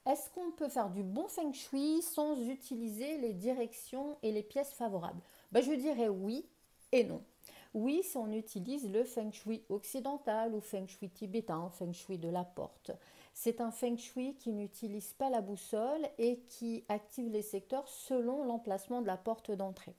est-ce qu'on peut faire du bon feng shui sans utiliser les directions et les pièces favorables? Je dirais oui et non. Oui, si on utilise le feng shui occidental ou feng shui tibétain, feng shui de la porte. C'est un feng shui qui n'utilise pas la boussole et qui active les secteurs selon l'emplacement de la porte d'entrée.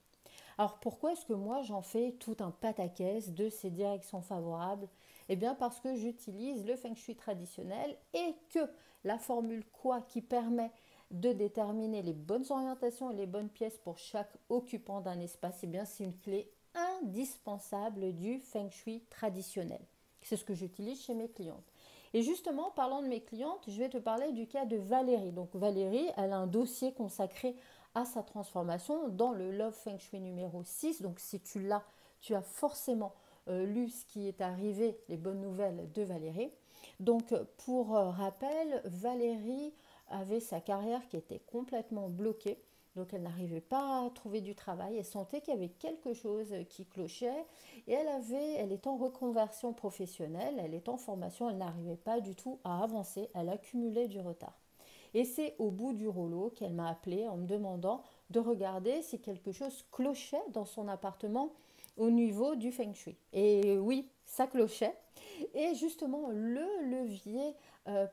Alors pourquoi est-ce que moi j'en fais tout un pataquès de ces directions favorables? Eh bien parce que j'utilise le feng shui traditionnel et que la formule quoi qui permet de déterminer les bonnes orientations et les bonnes pièces pour chaque occupant d'un espace, eh bien c'est une clé indispensable du feng shui traditionnel. C'est ce que j'utilise chez mes clientes. Et justement, parlant de mes clientes, je vais te parler du cas de Valérie. Donc Valérie, elle a un dossier consacré à sa transformation dans le Love Feng Shui numéro 6. Donc si tu l'as, tu as forcément lu ce qui est arrivé, les bonnes nouvelles de Valérie. Donc pour rappel, Valérie avait sa carrière qui était complètement bloquée. Donc elle n'arrivait pas à trouver du travail, elle sentait qu'il y avait quelque chose qui clochait et elle est en reconversion professionnelle, elle est en formation, elle n'arrivait pas du tout à avancer, elle accumulait du retard. Et c'est au bout du rouleau qu'elle m'a appelé en me demandant de regarder si quelque chose clochait dans son appartement au niveau du feng shui. Et oui, ça clochait. Et justement, le levier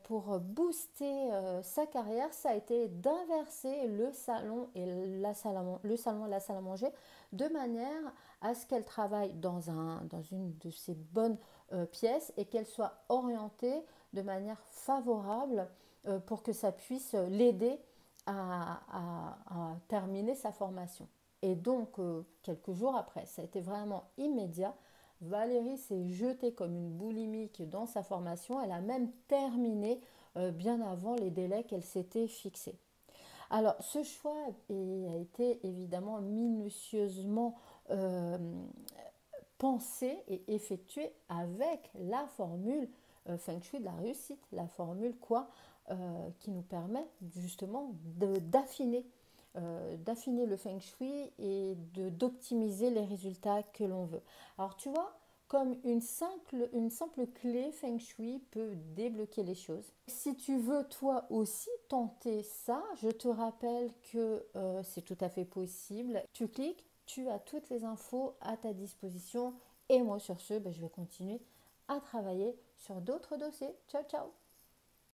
pour booster sa carrière, ça a été d'inverser le salon et la salle à manger de manière à ce qu'elle travaille dans une de ces bonnes pièces et qu'elle soit orientée de manière favorable pour que ça puisse l'aider à terminer sa formation. Et donc, quelques jours après, ça a été vraiment immédiat. Valérie s'est jetée comme une boulimique dans sa formation. Elle a même terminé bien avant les délais qu'elle s'était fixés. Alors, ce choix a été évidemment minutieusement pensé et effectué avec la formule Feng Shui de la réussite, la formule quoi qui nous permet justement d'affiner le Feng Shui et d'optimiser les résultats que l'on veut. Alors tu vois, comme une simple clé Feng Shui peut débloquer les choses. Si tu veux toi aussi tenter ça, je te rappelle que c'est tout à fait possible. Tu cliques, tu as toutes les infos à ta disposition et moi sur ce, je vais continuer à travailler sur d'autres dossiers. Ciao ciao.